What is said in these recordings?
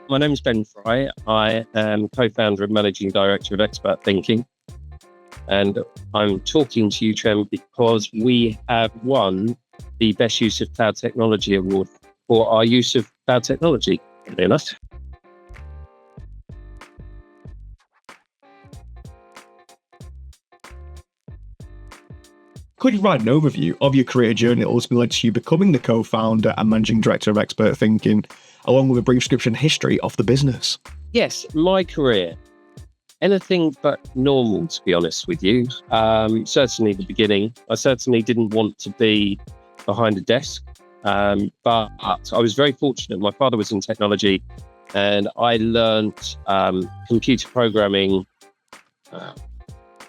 My name is Ben Fry. I am co-founder and managing director of Expert Thinking. And I'm talking to you, Trem, because we have won the Best Use of Cloud Technology Award for our use of cloud technology, funny enough. Could you write an overview of your career journey that ultimately led to you becoming the co-founder and managing director of Expert Thinking, along with a brief description history of the business? Yes, my career. Anything but normal, to be honest with you. Certainly the beginning. I certainly didn't want to be behind a desk, but I was very fortunate. My father was in technology and I learned computer programming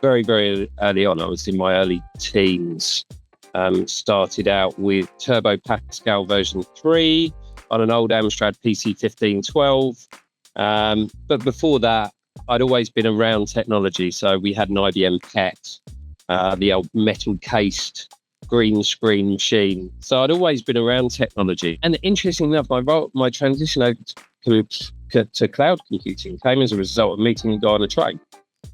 very, very early on. I was in my early teens. Started out with Turbo Pascal version 3 on an old Amstrad PC 1512. But before that, I'd always been around technology. So we had an IBM PET, the old metal-cased green screen machine. So I'd always been around technology. And interestingly enough, my transition over to cloud computing came as a result of meeting a guy on a train.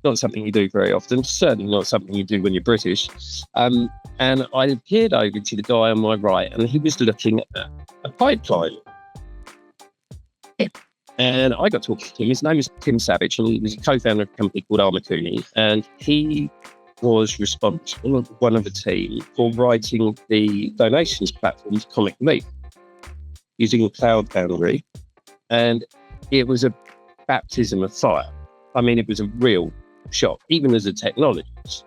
Not something you do very often, certainly not something you do when you're British. And I peered over to the guy on my right, and he was looking at a pipeline. And I got talking to him. His name is Tim Savage, and he was a co-founder of a company called Armacuni. And he was responsible, one of the team, for writing the donations platform to Comic Relief using Cloud Foundry. And it was a baptism of fire. I mean, it was a real shock, even as a technologist,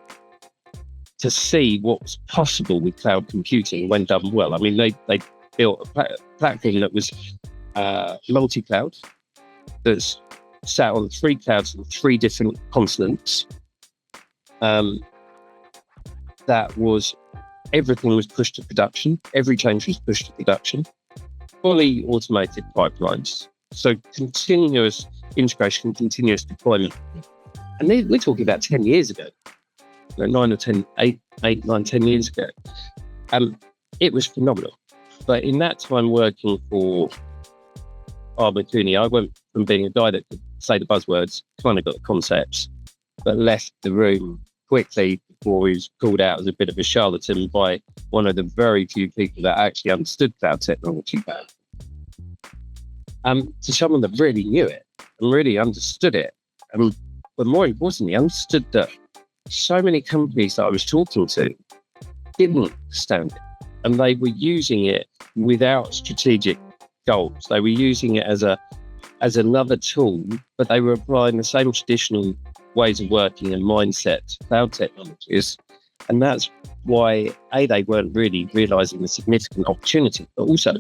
to see what was possible with cloud computing when done well. I mean, they built a platform that was multi-cloud, that's sat on 3 clouds on 3 different continents. That was, everything was pushed to production. Every change was pushed to production. Fully automated pipelines. So continuous integration, continuous deployment. And we're talking about 10 years ago, 9 or 10, 8, 9, 10 years ago. It was phenomenal. But in that time working for Armacuni, I went from being a guy that could say the buzzwords, kind of got the concepts, but left the room quickly before he was called out as a bit of a charlatan by one of the very few people that actually understood cloud technology. To someone that really knew it and really understood it. But more importantly, understood that so many companies that I was talking to didn't understand it. And they were using it without strategic goals. They were using it as another tool, but they were applying the same traditional ways of working and mindset to cloud technologies. And that's why, they weren't really realizing the significant opportunity, but also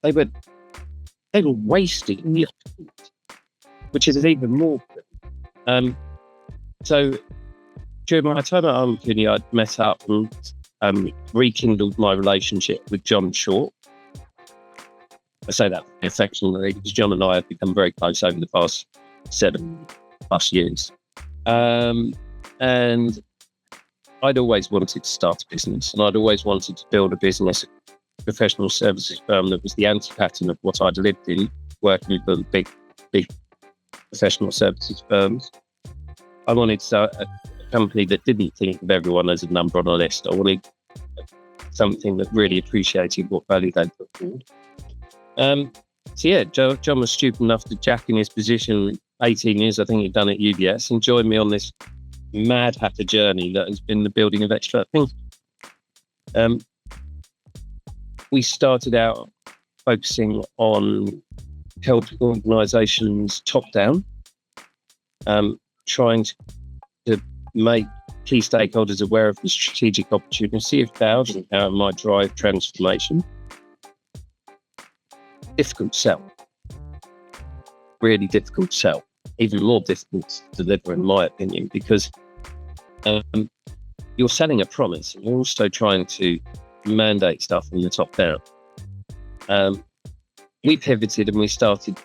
they were wasting the opportunity, which is even more. So during my time at Armacuni, I'd met up and rekindled my relationship with John Shortt. I say that affectionately because John and I have become very close over the past 7+ years. And I'd always wanted to start a business, and I'd always wanted to build a business, a professional services firm that was the anti-pattern of what I'd lived in, working for big professional services firms. I wanted a company that didn't think of everyone as a number on a list. I wanted something that really appreciated what value they'd put forward. John was stupid enough to jack in his position 18 years, I think he'd done at UBS, and join me on this mad hatter journey that has been the building of Expert Thinking. We started out focusing on helping organisations top down, trying to make key stakeholders aware of the strategic opportunity of cloud and how it might drive transformation. Difficult sell. Really difficult sell. Even more difficult to deliver, in my opinion, because you're selling a promise and you're also trying to mandate stuff from the top down. We pivoted and we started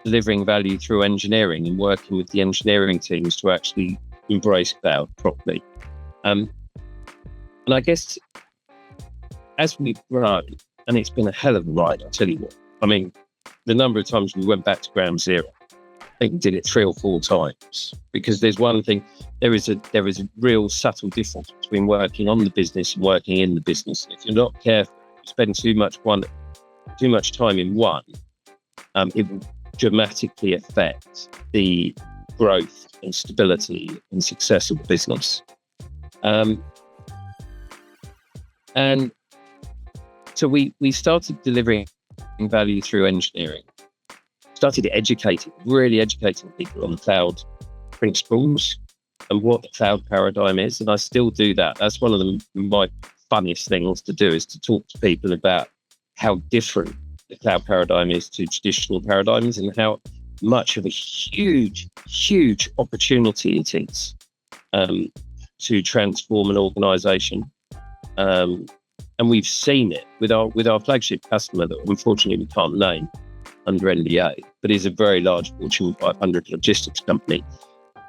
delivering value through engineering and working with the engineering teams to actually embrace cloud properly. And I guess as we've grown, and it's been a hell of a ride, I'll tell you what. I mean, the number of times we went back to ground zero. I think we did it 3 or 4 times, because there's one thing, there is a real subtle difference between working on the business and working in the business. If you're not careful, you spend too much time in one, it will dramatically affect the growth and stability and success of the business. And so we started delivering value through engineering. Started really educating people on cloud principles and what the cloud paradigm is. And I still do that. That's one of my funniest things to do, is to talk to people about how different the cloud paradigm is to traditional paradigms, and how much of a huge opportunity it is to transform an organization. And we've seen it with our flagship customer that unfortunately we can't name under NDA, but is a very large Fortune 500 logistics company.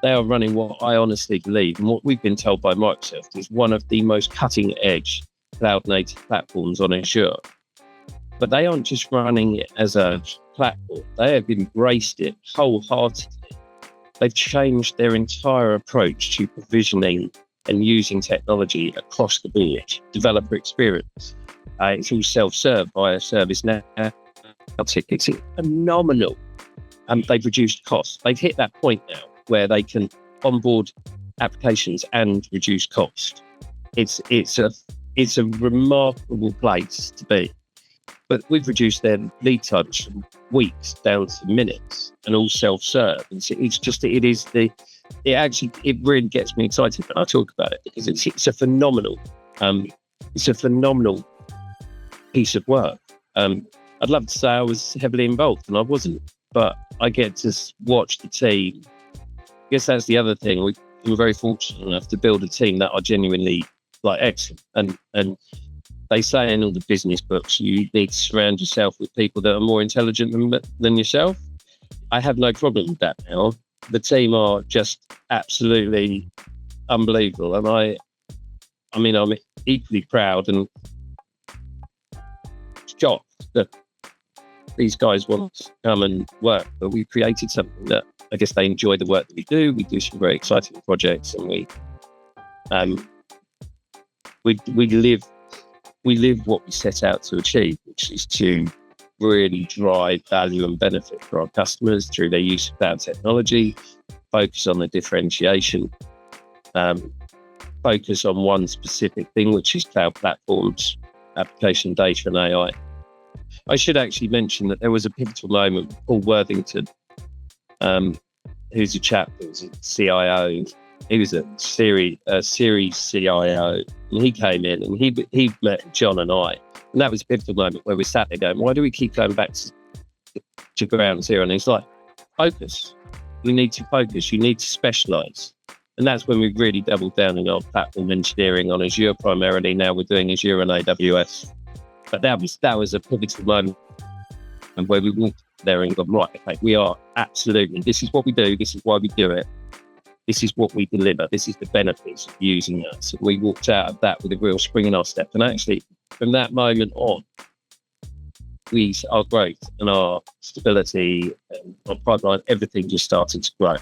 They are running what I honestly believe, and what we've been told by Microsoft, is one of the most cutting edge cloud native platforms on Azure. But they aren't just running it as a platform, they have embraced it wholeheartedly. They've changed their entire approach to provisioning and using technology across the board. Developer experience, it's all self-serve via ServiceNow tickets. It's phenomenal. They've reduced costs. They've hit that point now where they can onboard applications and reduce cost. It's a remarkable place to be. But we've reduced their lead times from weeks down to minutes, and all self-serve. And so it really gets me excited when I talk about it, because it's a phenomenal piece of work. I'd love to say I was heavily involved, and I wasn't, but I get to watch the team. I guess that's the other thing. We're very fortunate enough to build a team that are genuinely excellent. And they say in all the business books, you need to surround yourself with people that are more intelligent than yourself. I have no problem with that now. The team are just absolutely unbelievable. And I'm equally proud and shocked that these guys want to come and work, but we've created something that I guess they enjoy the work that we do. We do some very exciting projects, and we live what we set out to achieve, which is to really drive value and benefit for our customers through their use of cloud technology, focus on the differentiation, focus on one specific thing, which is cloud platforms, application data and AI. I should actually mention that there was a pivotal moment with Paul Worthington, who's a chap that was a CIO. He was a series CIO, and he came in and he met John and I. And that was a pivotal moment where we sat there going, why do we keep going back to ground zero? And he's like, focus. You need to focus. You need to specialize. And that's when we really doubled down in our platform engineering on Azure primarily. Now we're doing Azure and AWS. But that was a pivotal moment, and where we walked there and gone, right, okay, we are absolutely, this is what we do, this is why we do it, this is what we deliver, this is the benefits of using us. And we walked out of that with a real spring in our step. And actually, from that moment on, our growth and our stability and our pipeline, everything just started to grow.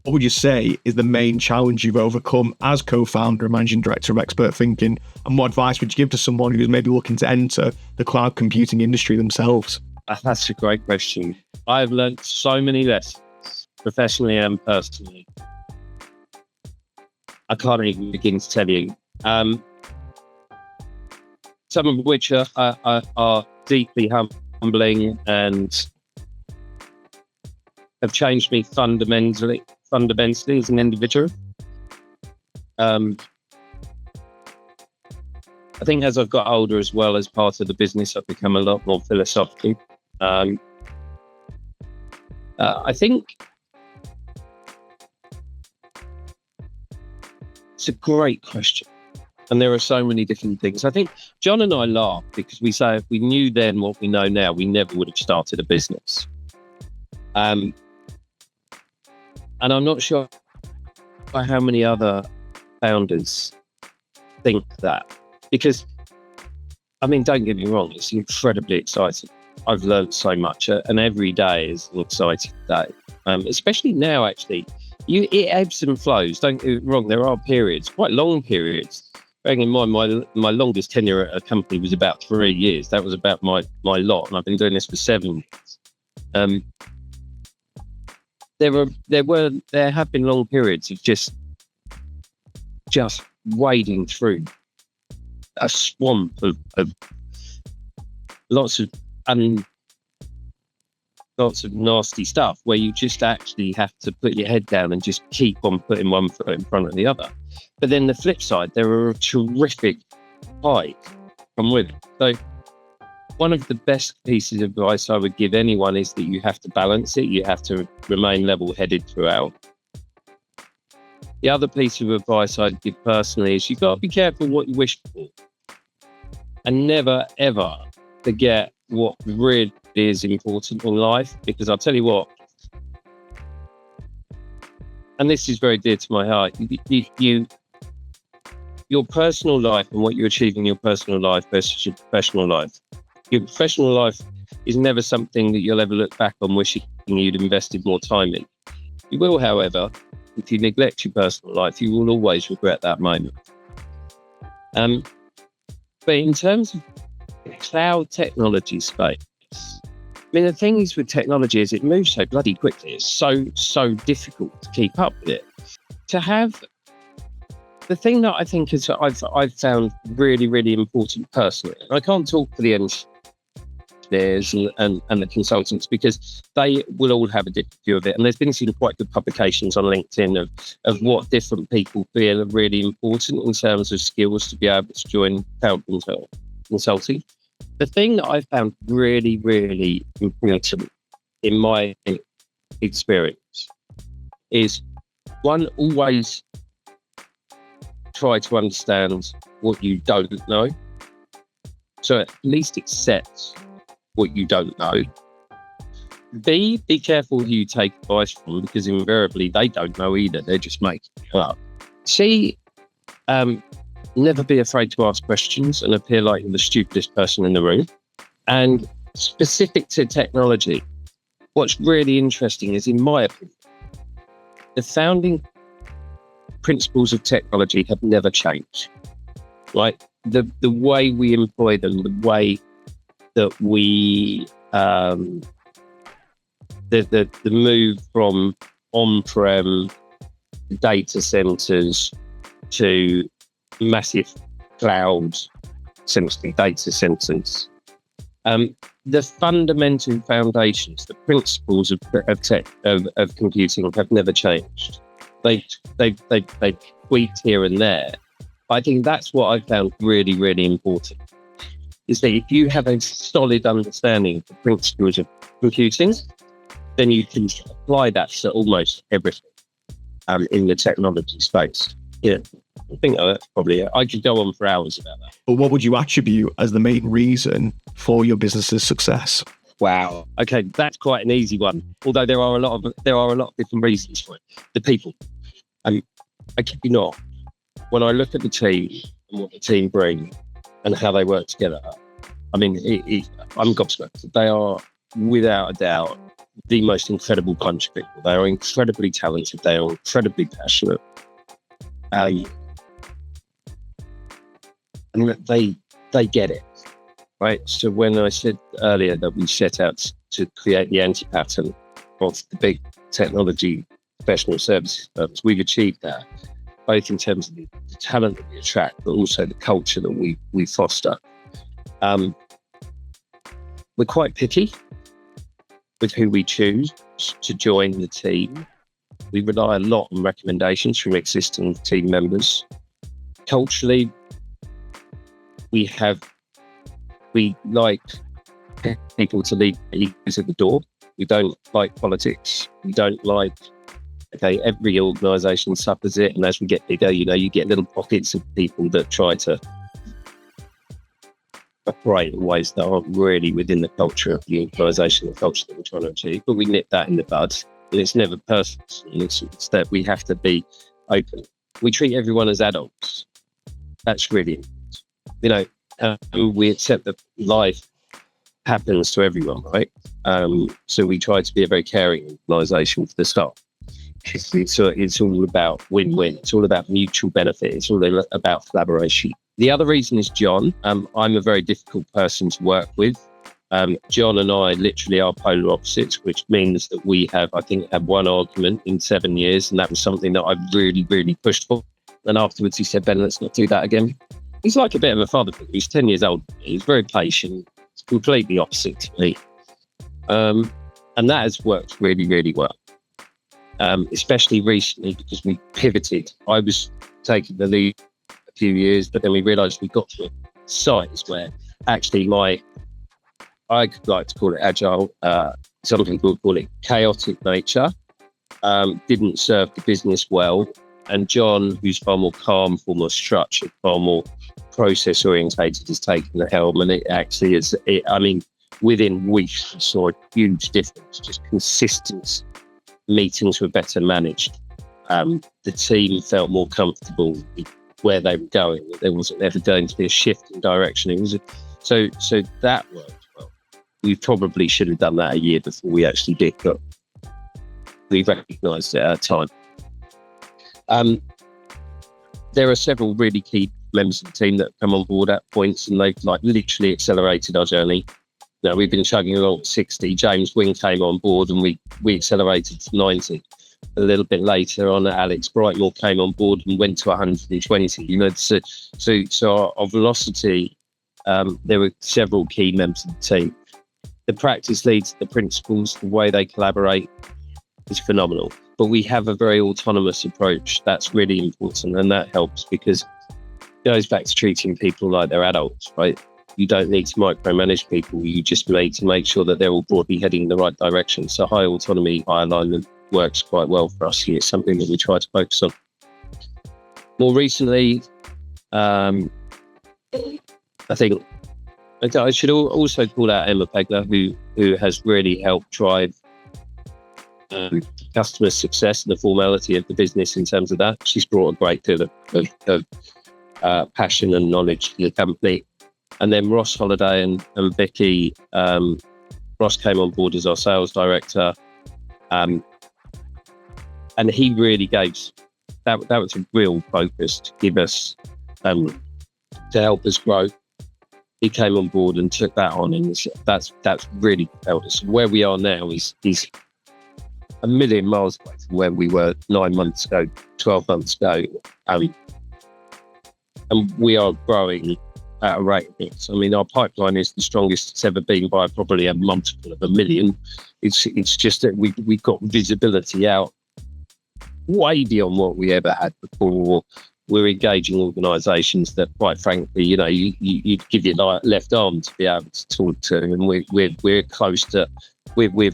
What would you say is the main challenge you've overcome as co-founder and managing director of Expert Thinking? And what advice would you give to someone who's maybe looking to enter the cloud computing industry themselves? That's a great question. I've learned so many lessons, professionally and personally. I can't even begin to tell you. Some of which are deeply humbling and have changed me fundamentally as an individual. I think as I've got older as well, as part of the business, I've become a lot more philosophical. I think it's a great question. And there are so many different things. I think John and I laugh because we say if we knew then what we know now, we never would have started a business. And I'm not sure how many other founders think that. Because, don't get me wrong, it's incredibly exciting. I've learned so much, and every day is an exciting day. Especially now, actually, it ebbs and flows. Don't get it wrong. There are periods, quite long periods. Bearing in mind, my longest tenure at a company was about 3 years. That was about my lot, and I've been doing this for 7 years. There have been long periods of just wading through a swamp of lots of nasty stuff, where you just actually have to put your head down and just keep on putting one foot in front of the other. But then the flip side, there are a terrific highs come with it. So one of the best pieces of advice I would give anyone is that you have to balance it. You have to remain level-headed throughout. The other piece of advice I'd give personally is you've got to be careful what you wish for, and never, ever forget what really is important in life. Because I'll tell you what, and this is very dear to my heart, your personal life and what you achieve in your personal life versus your professional life. Your professional life is never something that you'll ever look back on wishing you'd invested more time in. You will, however, if you neglect your personal life, you will always regret that moment. But in terms of the cloud technology space, I mean, the thing is with technology is it moves so bloody quickly. It's so difficult to keep up with it. To have the thing that I think is I've found really, really important personally, and I can't talk for the engineers and the consultants because they will all have a different view of it. And there's been some quite good publications on LinkedIn of what different people feel are really important in terms of skills to be able to join cloud consulting. The thing that I found really, really important in my experience is, one, always try to understand what you don't know. So at least accept what you don't know. B, be careful who you take advice from, because invariably they don't know either. They're just making it up. C, never be afraid to ask questions and appear like you're the stupidest person in the room. And specific to technology, what's really interesting is, in my opinion, the founding principles of technology have never changed. Right? The way we employ them, the way that we the move from on-prem data centers to massive cloud, essentially data centers. The fundamental foundations, the principles of computing have never changed. They've tweaked here and there. But I think that's what I found really, really important, is that if you have a solid understanding of the principles of computing, then you can apply that to almost everything in the technology space. Yeah, I think that's probably it. I could go on for hours about that. But what would you attribute as the main reason for your business's success? Wow. Okay, that's quite an easy one. Although there are a lot of different reasons for it. The people. I kid you not. When I look at the team and what the team bring and how they work together, I mean, I'm gobsmacked. They are, without a doubt, the most incredible bunch of people. They are incredibly talented. They are incredibly passionate. And they get it, right? So when I said earlier that we set out to create the anti-pattern of the big technology professional services firms, we've achieved that, both in terms of the talent that we attract, but also the culture that we foster. We're quite picky with who we choose to join the team. We rely a lot on recommendations from existing team members. Culturally, we like people to leave egos at the door. We don't like politics. We don't like, every organisation suffers it. And as we get bigger, you get little pockets of people that try to operate in ways that aren't really within the culture of the organisation, the culture that we're trying to achieve. But we nip that in the bud. And it's never personal. It's that we have to be open. We treat everyone as adults. That's really important. We accept that life happens to everyone, right? So we try to be a very caring organisation for the staff. It's all about win-win. It's all about mutual benefit. It's all about collaboration. The other reason is John. I'm a very difficult person to work with. John and I literally are polar opposites, which means that we have, I think, had one argument in 7 years, and that was something that I really, really pushed for. And afterwards he said, Ben, let's not do that again. He's like a bit of a father figure. He's 10 years old. He's very patient. It's completely opposite to me. And that has worked really, really well. Especially recently because we pivoted. I was taking the lead a few years, but then we realised we got to a size where actually I could like to call it agile, some people would call it chaotic nature, didn't serve the business well. And John, who's far more calm, far more structured, far more process orientated, has taken the helm, and it actually is, within weeks, I saw a huge difference, just consistency. Meetings were better managed. The team felt more comfortable with where they were going. There wasn't ever going to be a shift in direction. It was so that worked well. We probably should have done that a year before we actually did, but we recognised it at a time. There are several really key members of the team that have come on board at points, and they've like literally accelerated our journey. Now, we've been chugging along at 60. James Wing came on board and we accelerated to 90. A little bit later on, Alex Brightmore came on board and went to 120. You know, so our velocity, there were several key members of the team. The practice leads, the principals, the way they collaborate is phenomenal. But we have a very autonomous approach. That's really important, and that helps because it goes back to treating people like they're adults, right? You don't need to micromanage people. You just need to make sure that they're all broadly heading in the right direction. So high autonomy, high alignment works quite well for us here. It's something that we try to focus on. More recently, I think I should also call out Emma Pegler, who has really helped drive customer success and the formality of the business in terms of that. She's brought a great deal of passion and knowledge to the company. And then Ross Holiday and Vicky, Ross came on board as our sales director. And he really gave, that was a real focus to give us, to help us grow. He came on board and took that on, and that's really helped us. Where we are now is a million miles away from where we were 9 months ago, 12 months ago. And we are growing at a rate. I mean, our pipeline is the strongest it's ever been by probably a multiple of a million. It's just that we've got visibility out way beyond what we ever had before. We're engaging organisations that, quite frankly, you know, you'd give your left arm to be able to talk to, and we're close to, we're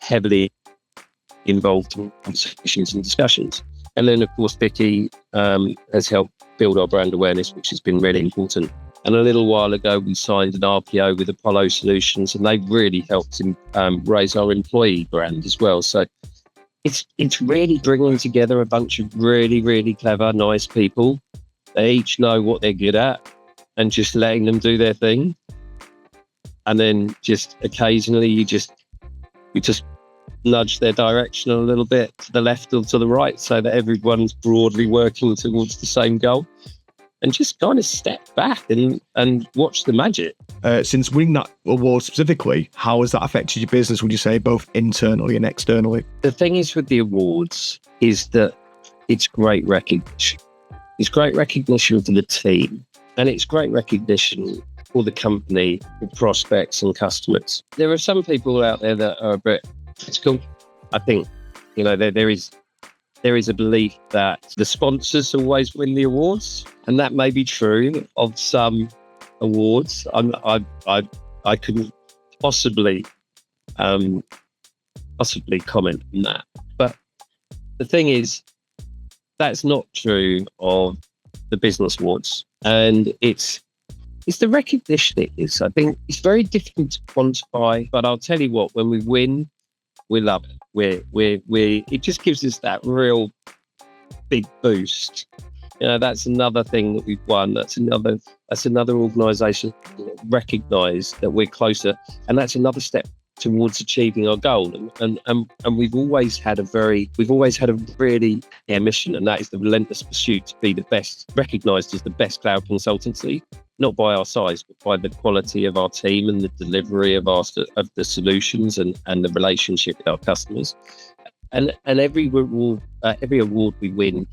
heavily involved in conversations and discussions. And then, of course, Vicky has helped build our brand awareness, which has been really important. And a little while ago, we signed an RPO with Apollo Solutions, and they've really helped raise our employee brand as well. So it's really bringing together a bunch of really, really clever, nice people. They each know what they're good at, and just letting them do their thing. And then just occasionally you just nudge their direction a little bit to the left or to the right, so that everyone's broadly working towards the same goal. And just kind of step back and watch the magic. Since winning that award specifically, how has that affected your business, would you say, both internally and externally? The thing is with the awards is that it's great recognition. It's great recognition for the team, and it's great recognition for the company, for prospects and customers. There are some people out there that are a bit critical. I think, you know, there is a belief that the sponsors always win the awards, and that may be true of some awards. I couldn't possibly comment on that. But the thing is, that's not true of the business awards, and it's the recognition it is. I think it's very difficult to quantify, but I'll tell you what, when we win, we love it. It just gives us that real big boost. That's another thing that we've won. That's another organisation that recognise that we're closer, and that's another step towards achieving our goal. And we've always had a really mission, and that is the relentless pursuit to be the best, recognised as the best cloud consultancy, not by our size, but by the quality of our team and the delivery of the solutions and the relationship with our customers. And every award we win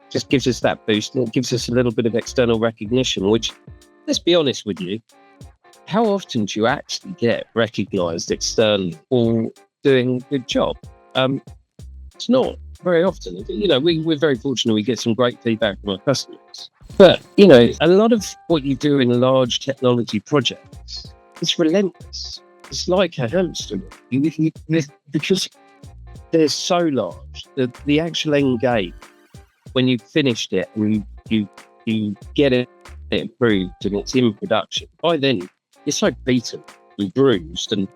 just gives us that boost, and it gives us a little bit of external recognition, which, let's be honest with you, how often do you actually get recognised externally for doing a good job? It's not very often. We're very fortunate. We get some great feedback from our customers. But, a lot of what you do in large technology projects, it's relentless. It's like a hamster wheel. Because they're so large, the actual end game, when you've finished it and you get it improved and it's in production, by then you're so beaten and bruised, and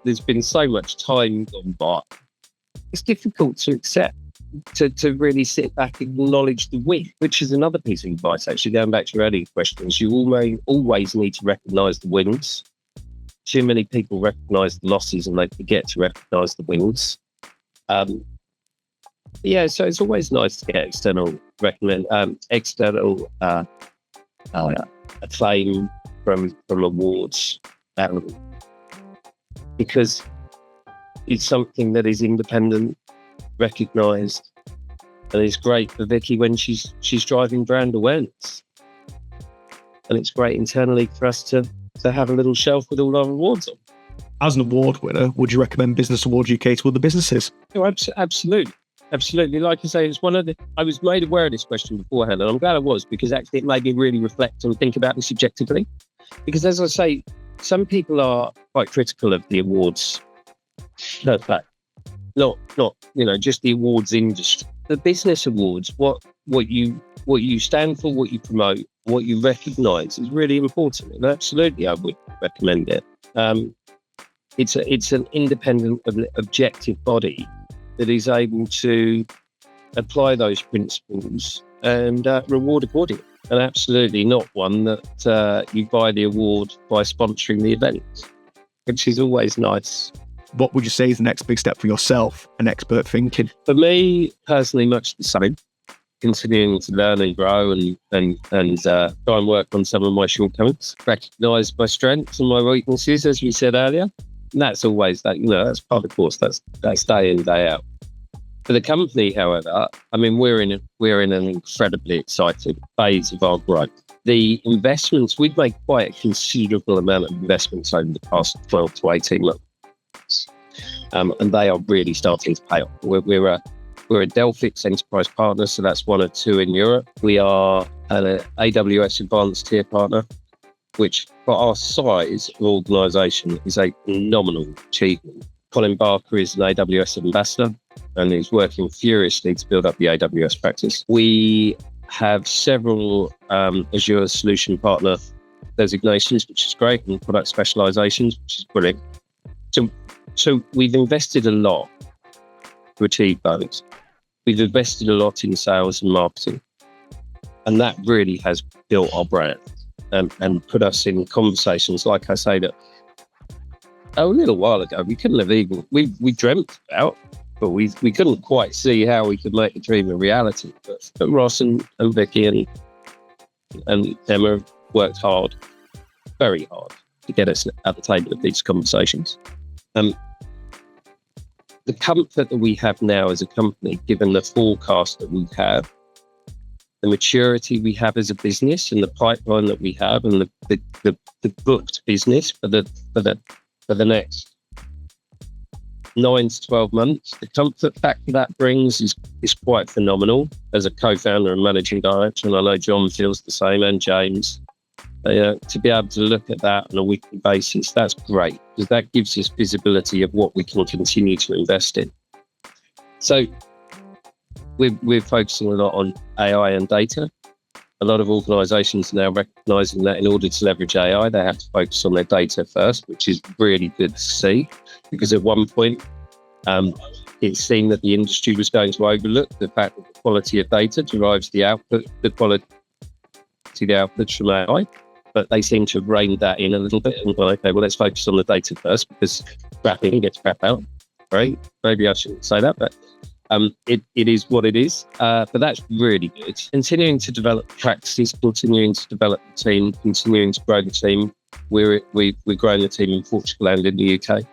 there's been so much time gone by. It's difficult to accept, to really sit back and acknowledge the win, which is another piece of advice, actually, going back to your earlier questions. You always need to recognise the wins. Too many people recognise the losses and they forget to recognise the wins. So it's always nice to get external acclaim from awards, because it's something that is independent, recognised, and it's great for Vicky when she's driving brand awareness, and it's great internally for us to have a little shelf with all our awards on. As an award winner, would you recommend Business Awards UK to other businesses? Oh, absolutely. Absolutely. Like I say, I was made aware of this question beforehand, and I'm glad I was, because actually it made me really reflect and think about this objectively. Because as I say, some people are quite critical of the awards. No, fact, not just the awards industry. The business awards, what you stand for, what you promote, what you recognise is really important. And absolutely, I would recommend it. It's an independent, objective body that is able to apply those principles and reward accordingly. And absolutely not one that you buy the award by sponsoring the event, which is always nice. What would you say is the next big step for yourself and expert thinking? For me, personally, much the same. Continuing to learn and grow and try and work on some of my shortcomings, recognise my strengths and my weaknesses, as we said earlier. And that's always that's part of the course. That's day in, day out. For the company, however, we're in an incredibly exciting phase of our growth. The investments, we've made quite a considerable amount of investments over the past 12 to 18 months. And they are really starting to pay off. We're a Delphix enterprise partner, so that's one or two in Europe. We are an AWS advanced tier partner, which for our size of organisation is a phenomenal achievement. Colin Barker is an AWS ambassador and he's working furiously to build up the AWS practice. We have several Azure solution partner designations, which is great, and product specializations, which is brilliant. So we've invested a lot to achieve those. We've invested a lot in sales and marketing, and that really has built our brand and put us in conversations, like I say, that a little while ago we couldn't have even, we dreamt about, but we couldn't quite see how we could make the dream a reality. But Ross and Vicky and Emma worked hard, very hard, to get us at the table of these conversations. The comfort that we have now as a company, given the forecast that we have, the maturity we have as a business, and the pipeline that we have, and the booked business for the next 9 to 12 months, the comfort factor that brings is quite phenomenal. As a co-founder and managing director, and I know John feels the same, and James, to be able to look at that on a weekly basis, that's great, because that gives us visibility of what we can continue to invest in. So we're focusing a lot on AI and data. A lot of organisations are now recognising that in order to leverage AI, they have to focus on their data first, which is really good to see, because at one point, It's seen that the industry was going to overlook the fact that the quality of data derives the output, the quality of the outputs from AI. But they seem to have reined that in a little bit and gone, okay, well, let's focus on the data first, because crap in gets crap out. Right? Maybe I shouldn't say that, but it is what it is. But that's really good. Continuing to develop practices, continuing to develop the team, continuing to grow the team. We're growing the team in Portugal and in the UK.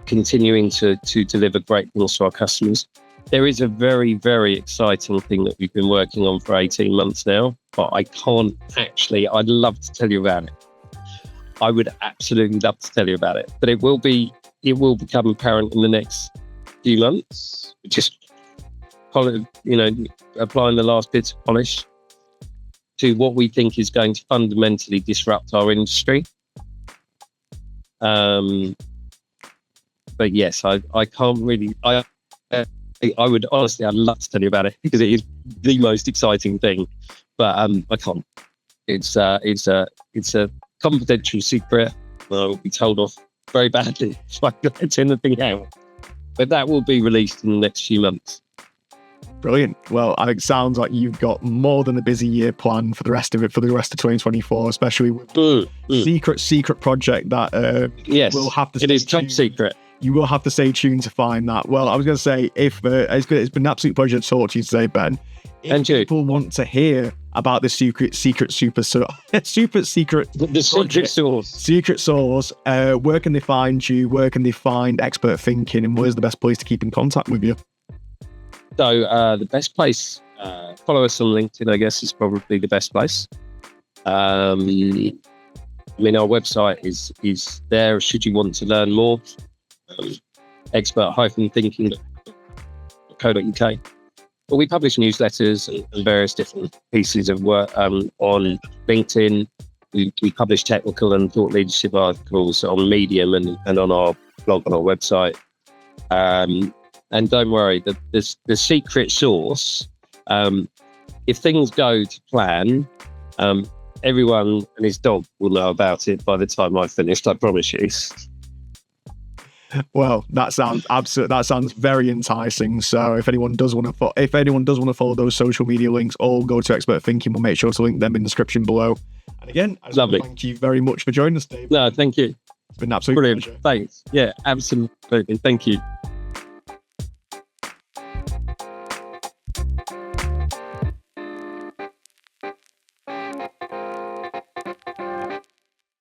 Continuing to deliver great things to our customers. There is a very, very exciting thing that we've been working on for 18 months now, but I can't actually, I'd love to tell you about it. I would absolutely love to tell you about it, but it will become apparent in the next few months. Just, applying the last bits of polish to what we think is going to fundamentally disrupt our industry. But yes, I can't really, I would honestly, I'd love to tell you about it because it is the most exciting thing, but I can't. It's a confidential secret. I will be told off very badly if I let anything out. But that will be released in the next few months. Brilliant. Well, I think it sounds like you've got more than a busy year planned for the rest of 2024, especially with secret project that yes, we'll have to. It is top secret. You will have to stay tuned to find that. Well, I was going to say, if it's been an absolute pleasure to talk to you today, Ben. If people want to hear about the secret source, where can they find you? Where can they find Expert Thinking, and where's the best place to keep in contact with you? So the best place, follow us on LinkedIn, I guess, is probably the best place. Our website is there should you want to learn more. expert-thinking.co.uk. But we publish newsletters and various different pieces of work on LinkedIn. We publish technical and thought leadership articles on Medium and on our blog on our website. And don't worry, the secret source, if things go to plan, everyone and his dog will know about it by the time I've finished, I promise you. Well, that sounds very enticing. So if anyone does want to follow those social media links, or go to Expert Thinking, we'll make sure to link them in the description below. And again, thank you very much for joining us, Dave. No, thank you. It's been an absolute brilliant pleasure. Thanks. Yeah, absolutely. Thank you.